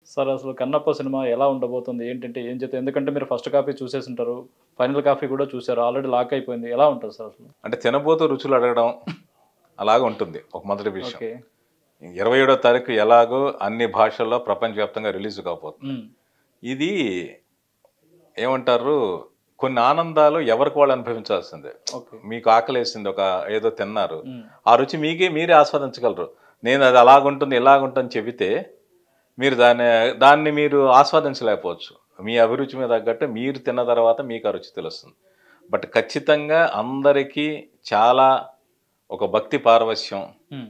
Sir అసలు 'Kannappa' cinema ఎలా ఉండబోతుంది? ఏంటంటే ఏం చెప్తారు? ఎందుకంటే మీరు ఫస్ట్ కాపీ చూసేసుంటారు. ఫైనల్ కాపీ కూడా చూసారు. ఆల్రెడీ లాక్ అయిపోయింది. ఎలా ఉంటది సార్ అసలు? అంటే తినబోతూ రుచులు అడగడం అలాగా ఉంటుంది ఒక మొదటి విషయం. ఓకే. 27వ తారీఖు ఎలాగో అన్ని భాషల్లో ప్రపంచవ్యాప్తంగా రిలీజ్ కాబోతుంది. హ్మ్. ఇది ఏమంటారు, కొన్ని ఆనందాలు ఎవరికి వాళ్ళు అనుభవించాల్సిందే. ఓకే. మీకు ఆకలేసింది, ఏదో తిన్నారు. హ్మ్. ఆ రుచి మీరే ఆస్వాదించగలరు. నేను అది అలాగుంటుంది, ఇలాగుంటుంది చెబితే మీరు దాన్ని మీరు ఆస్వాదించలేకపోవచ్చు. మీ అభిరుచి మీద తగ్గట్టు మీరు తిన్న తర్వాత మీకు ఆ రుచి తెలుస్తుంది. బట్ ఖచ్చితంగా అందరికీ చాలా ఒక భక్తి పారవశ్యం, హ్మ్.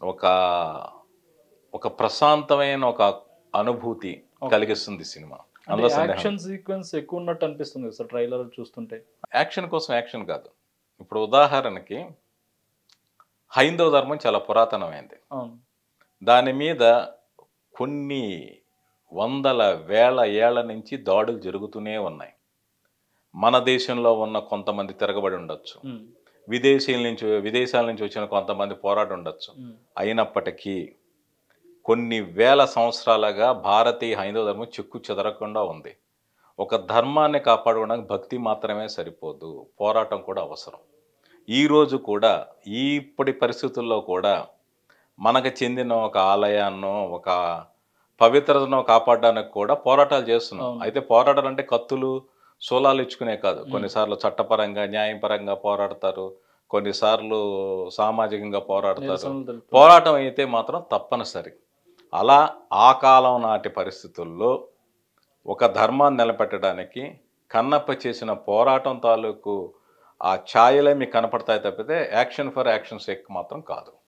ఒక ఒక ప్రశాంతమైన ఒక అనుభూతి ఓకే. కలిగిస్తుంది సినిమా. అంటే అందులో సందేహం యాక్షన్ లేదు. సీక్వెన్స్ ఎక్కువ ఉన్నట్టు అనిపిస్తుంది కదా సార్ ట్రైలర్ చూస్తుంటే. యాక్షన్ కోసం యాక్షన్ కాదు. ఇప్పుడు ఉదాహరణకి హైందవ ధర్మం చాలా పురాతనమైంది. అవును. దాని మీద కొన్ని వందల, వేల ఏళ్ల నుంచి దాడులు జరుగుతూనే ఉన్నాయి. మన దేశంలో ఉన్న కొంతమంది తిరగబడి ఉండొచ్చు. హ్మ్. విదేశాల నుంచి వచ్చిన కొంతమంది పోరాడి ఉండొచ్చు. హ్మ్. అయినప్పటికీ కొన్ని వేల సంవత్సరాలుగా భారతీయ హైందవ ధర్మం చెక్కు చెదరకుండా ఉంది. ఒక ధర్మాన్ని కాపాడుకోవడానికి భక్తి మాత్రమే సరిపోదు. పోరాటం కూడా అవసరం. ఈరోజు కూడా ఇప్పటి పరిస్థితుల్లో కూడా మనకు చెందిన ఒక ఆలయాన్నో, ఒక పవిత్రతను కాపాడడానికి కూడా పోరాటాలు చేస్తున్నాం. అవును. అయితే పోరాటాలంటే కత్తులు, శూలాలు ఇచ్చుకునే కాదు. హ్మ్. కొన్నిసార్లు చట్టపరంగా, న్యాయపరంగా పోరాడతారు. కొన్నిసార్లు సామాజికంగా పోరాడతారు. నిరసనలు తెలుపుతారు. పోరాటం అయితే మాత్రం తప్పనిసరి. అలా ఆ కాలం నాటి పరిస్థితుల్లో ఒక ధర్మాన్ని నిలబెట్టడానికి కన్నప్ప చేసిన పోరాటం తాలూకు ఆ ఛాయలే మీకు కనపడతాయి తప్పితే యాక్షన్ ఫర్ యాక్షన్ సేక్ మాత్రం కాదు.